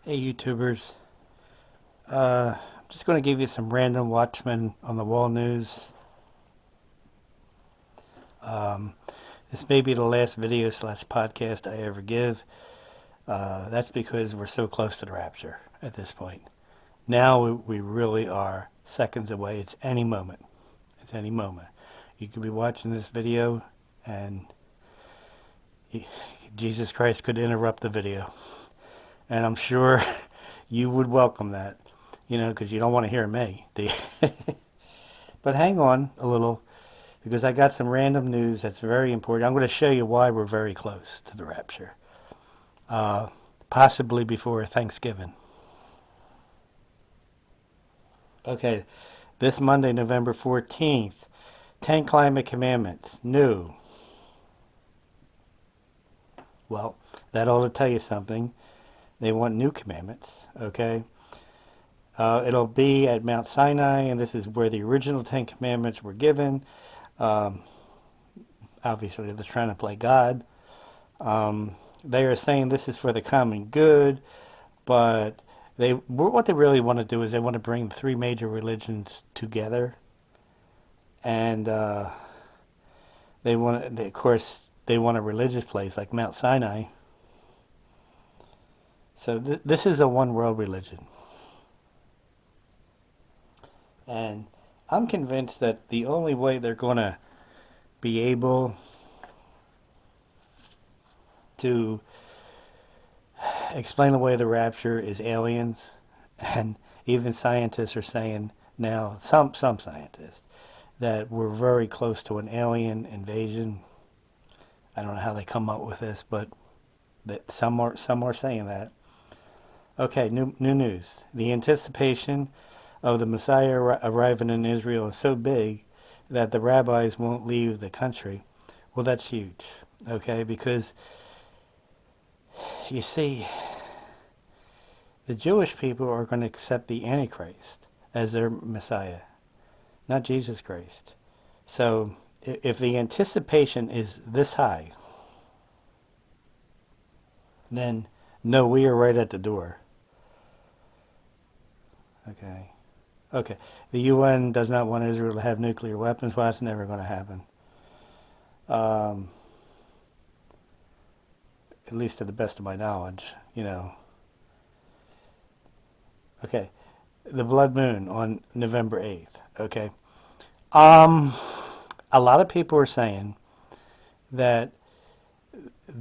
Hey YouTubers, I'm just going to give you some random Watchmen on the Wall news. Um, this may be the last video slash podcast I ever give. That's because we're so close to the rapture at this point. Now we really are seconds away. It's any moment. It's any moment. You could be watching this video and he, Jesus Christ could interrupt the video. And I'm sure you would welcome that, because you don't want to hear me. But hang on a little, because I got some random news that's very important. I'm going to show you why we're very close to the rapture, uh, possibly before Thanksgiving. Okay, this Monday, November 14th, 10 Climate Commandments, new. Well, that ought to tell you something. They want new commandments, okay? It'll be at Mount Sinai, and this is where the original Ten Commandments were given. Um, Obviously, they're trying to play God. They are saying this is for the common good, but what they really want to do is they want to bring three major religions together, and of course, they want a religious place like Mount Sinai. So this is a one world religion, and I'm convinced that the only way they're going to be able to explain away the rapture is aliens, and even scientists are saying now, some scientists, that we're very close to an alien invasion. I don't know how they come up with this, but that some are saying that. Okay, new news. The anticipation of the Messiah arriving in Israel is so big that the rabbis won't leave the country. Well, that's huge, okay, because you see, the Jewish people are going to accept the Antichrist as their Messiah, not Jesus Christ. So if the anticipation is this high, then no, we are right at the door. Okay. Okay. The UN does not want Israel to have nuclear weapons. Well, that's never going to happen. Um, at least to the best of my knowledge. Okay. The blood moon on November 8th. Okay. Um, a lot of people are saying that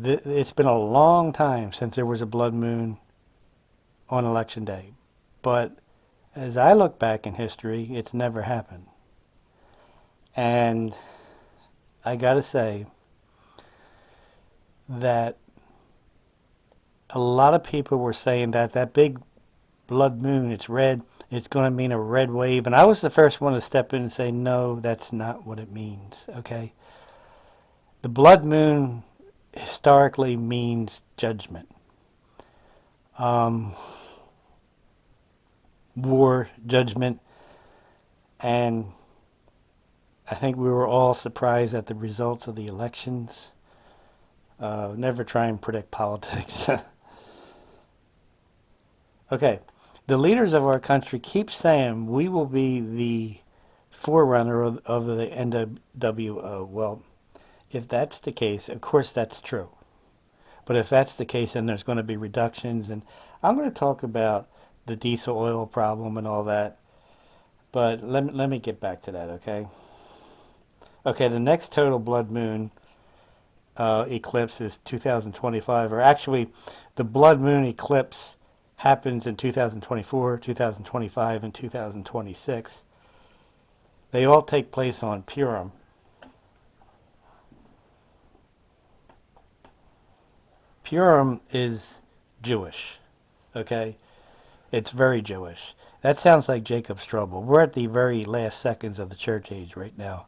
it's been a long time since there was a blood moon on election day. But as I look back in history, it's never happened. And I gotta say that a lot of people were saying that that big blood moon, it's red, it's going to mean a red wave. And I was the first one to step in and say, no, that's not what it means, okay? The blood moon historically means judgment. War, judgment, and I think we were all surprised at the results of the elections. Never try and predict politics. Okay, the leaders of our country keep saying we will be the forerunner of the NWO. Well, if that's the case, of course that's true. But if that's the case, then there's going to be reductions. And I'm going to talk about the diesel oil problem and all that. But let me get back to that, okay? Okay, the next total blood moon eclipse is 2025. Or actually, the blood moon eclipse happens in 2024, 2025, and 2026. They all take place on Purim. Purim is Jewish, okay? It's very Jewish. That sounds like Jacob's trouble. We're at the very last seconds of the church age right now.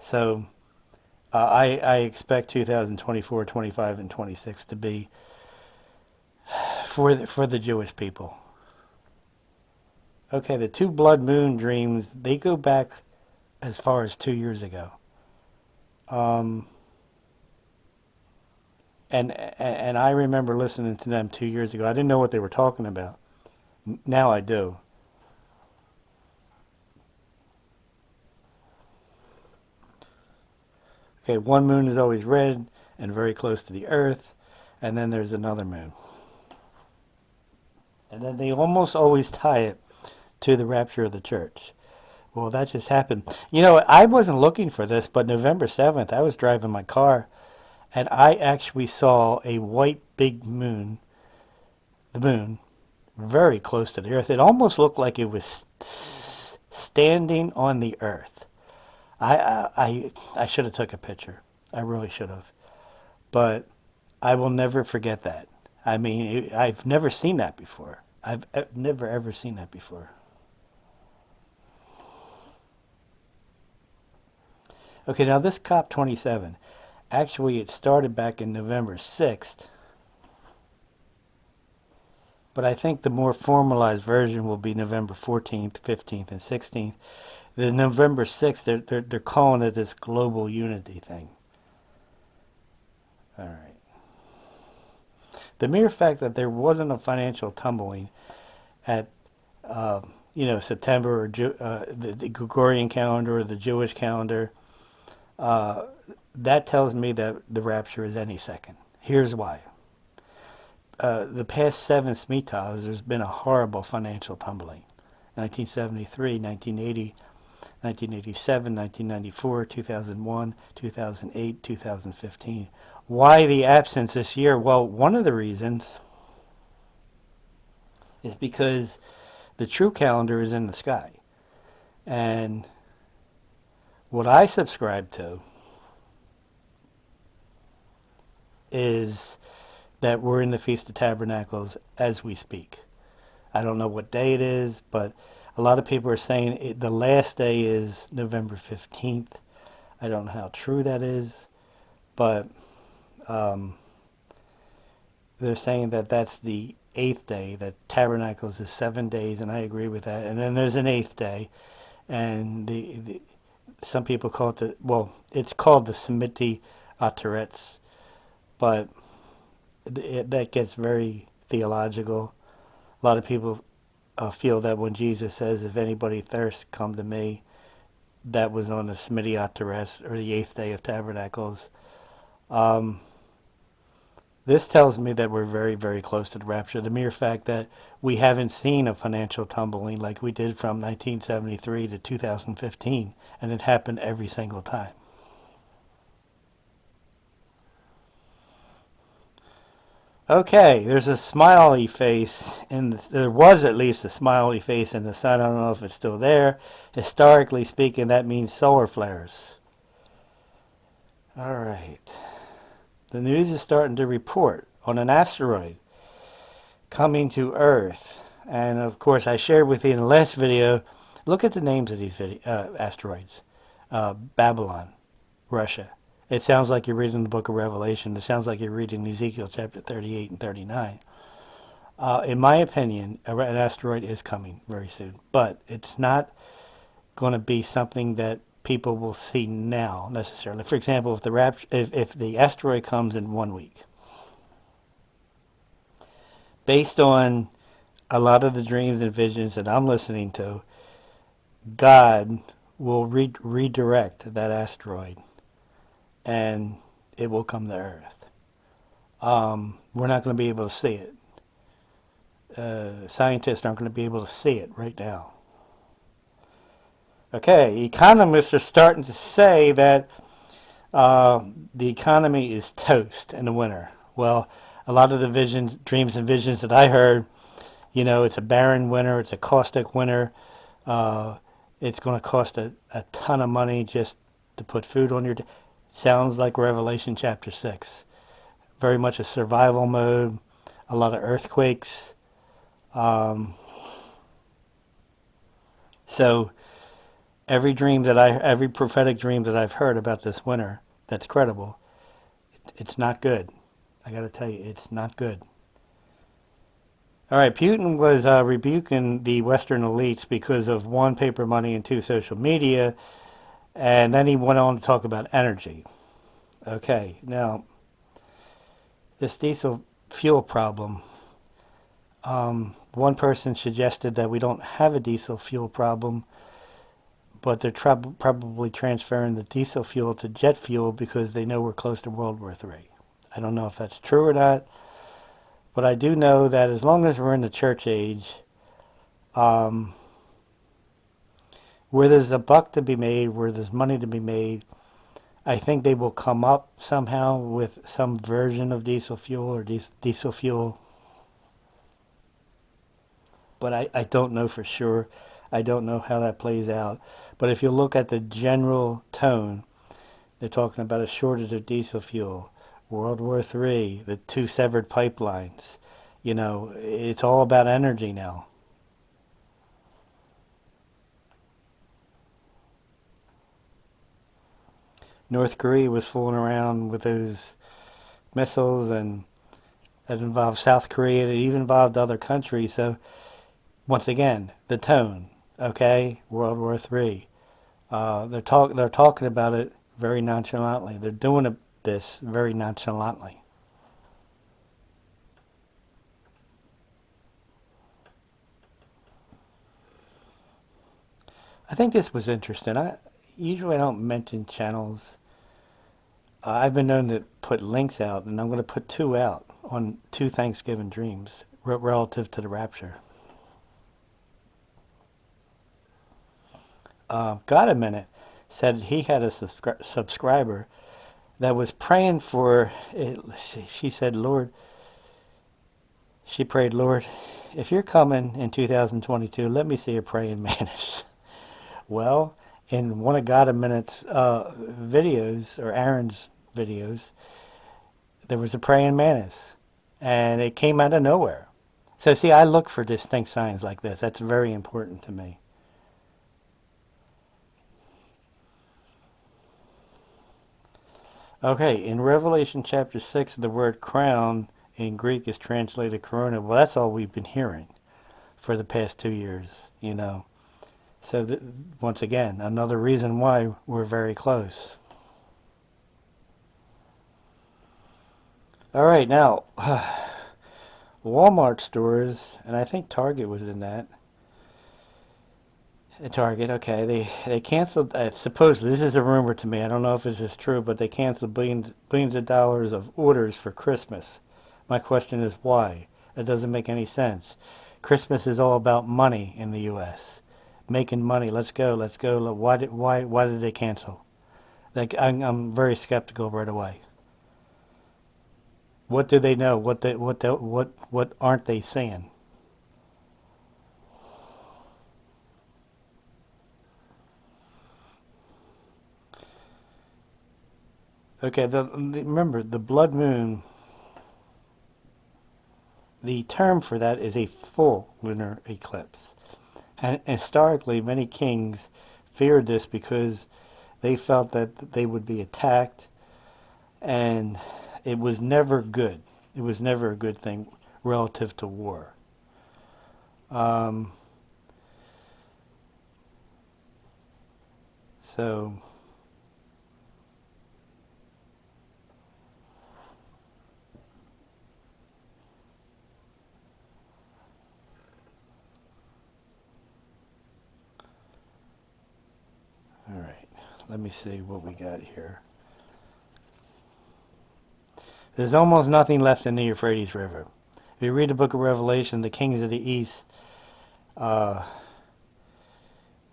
So I expect 2024, 25, and 26 to be for the Jewish people. Okay, the two blood moon dreams, they go back as far as 2 years ago. Um, And I remember listening to them 2 years ago. I didn't know what they were talking about. Now I do. Okay, one moon is always red and very close to the Earth, and then there's another moon. And then they almost always tie it to the rapture of the church. Well, that just happened. You know, I wasn't looking for this, but November 7th, I was driving my car, and I actually saw a white big moon, the moon, very close to the Earth. It almost looked like it was standing on the Earth. I should have took a picture. I really should have. But I will never forget that. I mean, I've never seen that before. I've never ever seen that before. Okay, now this COP27, actually it started back in November 6th, but I think the more formalized version will be November 14th, 15th, and 16th. The November 6th, they're calling it this global unity thing. All right. The mere fact that there wasn't a financial tumbling at September or the Gregorian calendar or the Jewish calendar, that tells me that the rapture is any second. Here's why. The past 7 Smitas, there's been a horrible financial tumbling. 1973, 1980, 1987, 1994, 2001, 2008, 2015. Why the absence this year? Well, one of the reasons is because the true calendar is in the sky. And what I subscribe to is that we're in the Feast of Tabernacles as we speak. I don't know what day it is, but a lot of people are saying the last day is November 15th. I don't know how true that is, but they're saying that that's the 8th day, that Tabernacles is 7 days, and I agree with that. And then there's an 8th day, and some people call it it's called the Shemitah Ateretz, but that gets very theological. A lot of people feel that when Jesus says, if anybody thirsts, come to me, that was on the Shemitah Ateretz, or the 8th day of Tabernacles. This tells me that we're very, very close to the rapture. The mere fact that we haven't seen a financial tumbling like we did from 1973 to 2015, and it happened every single time. Okay, there's a smiley face, there was at least a smiley face in the sun. I don't know if it's still there. Historically speaking, that means solar flares. All right. The news is starting to report on an asteroid coming to Earth. And of course, I shared with you in the last video, look at the names of these asteroids. Babylon, Russia. It sounds like you're reading the book of Revelation. It sounds like you're reading Ezekiel chapter 38 and 39. In my opinion, an asteroid is coming very soon. But it's not going to be something that people will see now necessarily. For example, if the asteroid comes in 1 week, based on a lot of the dreams and visions that I'm listening to, God will redirect that asteroid, and it will come to Earth. We're not going to be able to see it. Scientists aren't going to be able to see it right now. Okay, economists are starting to say that the economy is toast in the winter. Well, a lot of the dreams and visions that I heard, it's a barren winter, it's a caustic winter. It's going to cost a ton of money just to put food on your table. Sounds like Revelation chapter 6. Very much a survival mode, a lot of earthquakes. So every prophetic dream that I've heard about this winter that's credible, it's not good. I got to tell you, it's not good. All right, Putin was rebuking the Western elites because of 1, paper money, and 2, social media, and then he went on to talk about energy. Okay, now, this diesel fuel problem. One person suggested that we don't have a diesel fuel problem, but they're probably transferring the diesel fuel to jet fuel because they know we're close to World War III. I don't know if that's true or not, but I do know that as long as we're in the church age, where there's a buck to be made, where there's money to be made, I think they will come up somehow with some version of diesel fuel or diesel fuel. But I don't know for sure. I don't know how that plays out. But if you look at the general tone, they're talking about a shortage of diesel fuel, World War III, the two severed pipelines. You know, it's all about energy now. North Korea was fooling around with those missiles, and that involved South Korea. It even involved other countries. So once again, the tone. Okay, World War III. They're talking about it very nonchalantly. They're doing this very nonchalantly. I think this was interesting. Usually I don't mention channels. I've been known to put links out, and I'm going to put two out on two Thanksgiving dreams relative to the rapture. Got a minute said he had a subscriber that was praying for it. She said, Lord, she prayed, Lord, if you're coming in 2022, let me see a praying mantis. Well, in one of God a Minute's videos, or Aaron's videos, there was a praying mantis, and it came out of nowhere. So see, I look for distinct signs like this. That's very important to me. Okay, in Revelation chapter 6, the word crown in Greek is translated corona. Well, that's all we've been hearing for the past 2 years, you know. So once again, another reason why we're very close. All right, now, Walmart stores, and I think Target was in that. Target, okay, they canceled, supposedly, this is a rumor to me, I don't know if this is true, but they canceled billions of dollars of orders for Christmas. My question is why? It doesn't make any sense. Christmas is all about money in the U.S. Making money, let's go. Why did they cancel? Like, I'm very skeptical right away. What do they know? What aren't they saying? Okay, remember, the blood moon, the term for that is a full lunar eclipse. And historically, many kings feared this because they felt that they would be attacked, and it was never good. It was never a good thing relative to war. So all right, let me see what we got here. There's almost nothing left in the Euphrates River. If you read the book of Revelation, the kings of the east,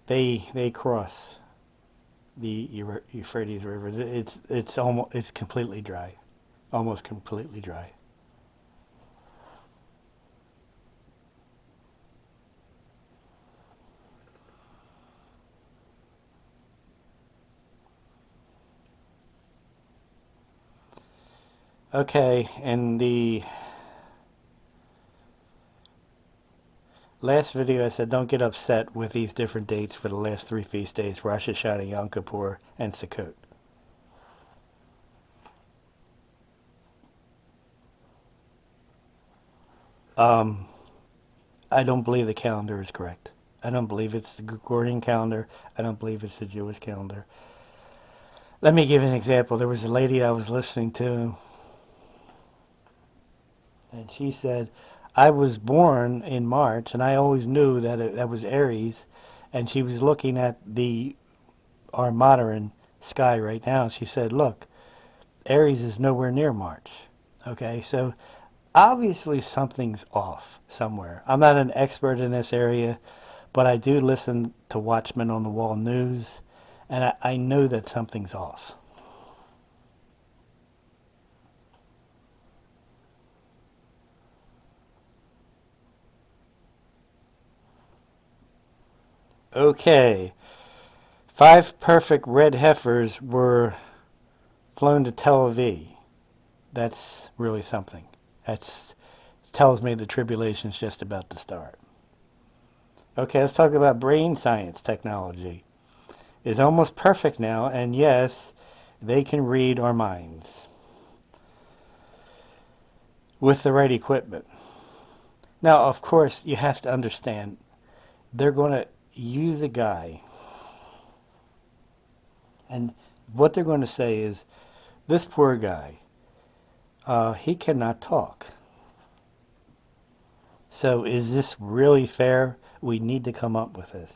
they cross the Euphrates River. It's completely dry, almost completely dry. Okay, in the last video I said don't get upset with these different dates for the last three feast days, Rosh Hashanah, Yom Kippur, and Sukkot. I don't believe the calendar is correct. I don't believe it's the Gregorian calendar. I don't believe it's the Jewish calendar. Let me give you an example. There was a lady I was listening to. And she said, I was born in March, and I always knew that that was Aries. And she was looking at our modern sky right now. She said, look, Aries is nowhere near March. Okay, so obviously something's off somewhere. I'm not an expert in this area, but I do listen to Watchmen on the Wall news, and I know that something's off. Okay, 5 perfect red heifers were flown to Tel Aviv. That's really something. That tells me the tribulation's just about to start. Okay, let's talk about brain science technology. It's almost perfect now, and yes, they can read our minds with the right equipment. Now, of course, you have to understand, they're going to use a guy, and what they're going to say is, this poor guy, he cannot talk. So is this really fair? We need to come up with this.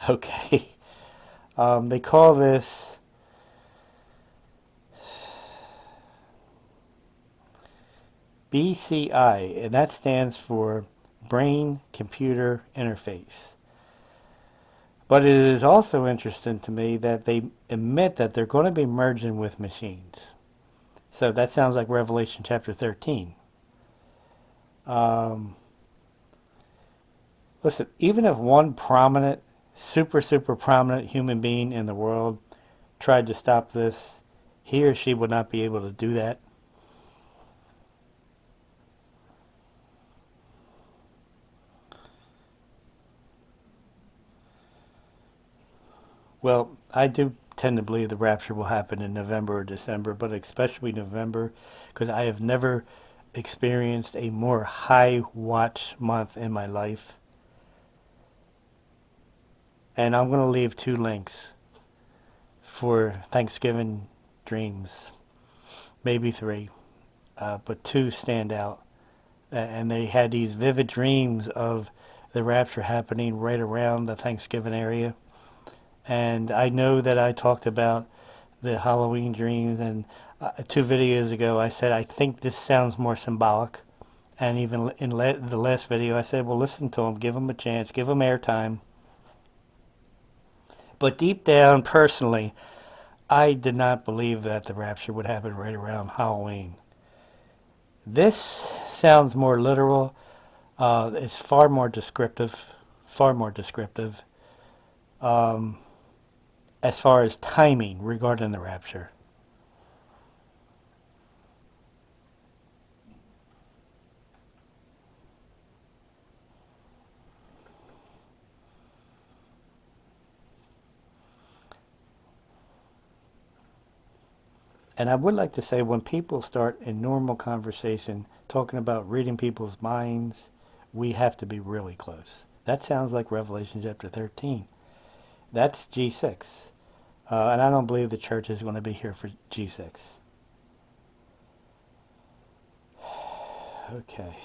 Okay. They call this BCI, and that stands for Brain-Computer Interface. But it is also interesting to me that they admit that they're going to be merging with machines. So that sounds like Revelation chapter 13. Listen, even if one prominent, super prominent human being in the world tried to stop this, he or she would not be able to do that. Well, I do tend to believe the rapture will happen in November or December, but especially November, because I have never experienced a more high watch month in my life. And I'm going to leave 2 links for Thanksgiving dreams, maybe 3, but 2 stand out. And they had these vivid dreams of the rapture happening right around the Thanksgiving area. And I know that I talked about the Halloween dreams, and 2 videos ago I said I think this sounds more symbolic. And even in the last video I said, well, listen to them, give them a chance, give them airtime. But deep down, personally, I did not believe that the rapture would happen right around Halloween. This sounds more literal. It's far more descriptive, as far as timing regarding the rapture. And I would like to say, when people start a normal conversation talking about reading people's minds, we have to be really close. That sounds like Revelation chapter 13. That's G6. And I don't believe the church is going to be here for G6. Okay.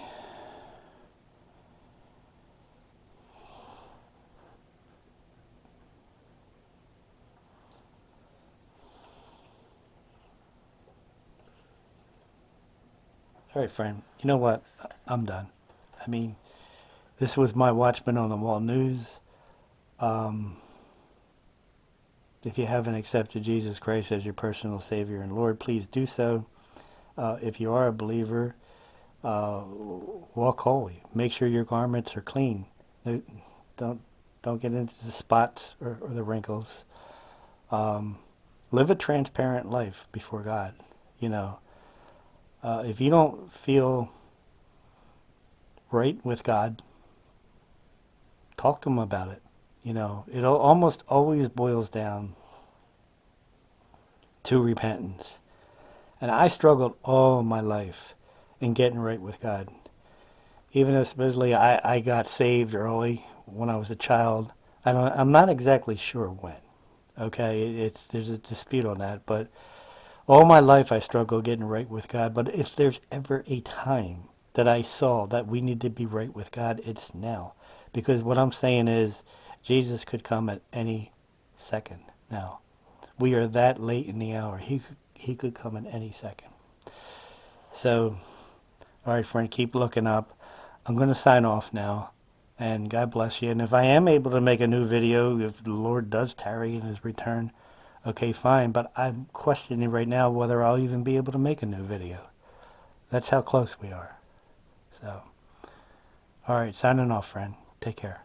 All right, friend. You know what? I'm done. I mean, this was my Watchman on the Wall news. If you haven't accepted Jesus Christ as your personal Savior and Lord, please do so. If you are a believer, walk holy. Make sure your garments are clean. Don't get into the spots or the wrinkles. Live a transparent life before God. You know, if you don't feel right with God, talk to Him about it. You know, it almost always boils down to repentance. And I struggled all my life in getting right with God. Even especially I got saved early when I was a child. I'm not exactly sure when. Okay, there's a dispute on that, but All my life I struggle getting right with God, but if there's ever a time that I saw that we need to be right with God, it's now. Because what I'm saying is Jesus could come at any second now. We are that late in the hour. He could come at any second. So, all right, friend, keep looking up. I'm going to sign off now, and God bless you. And if I am able to make a new video, if the Lord does tarry in his return, okay, fine. But I'm questioning right now whether I'll even be able to make a new video. That's how close we are. So, all right, signing off, friend. Take care.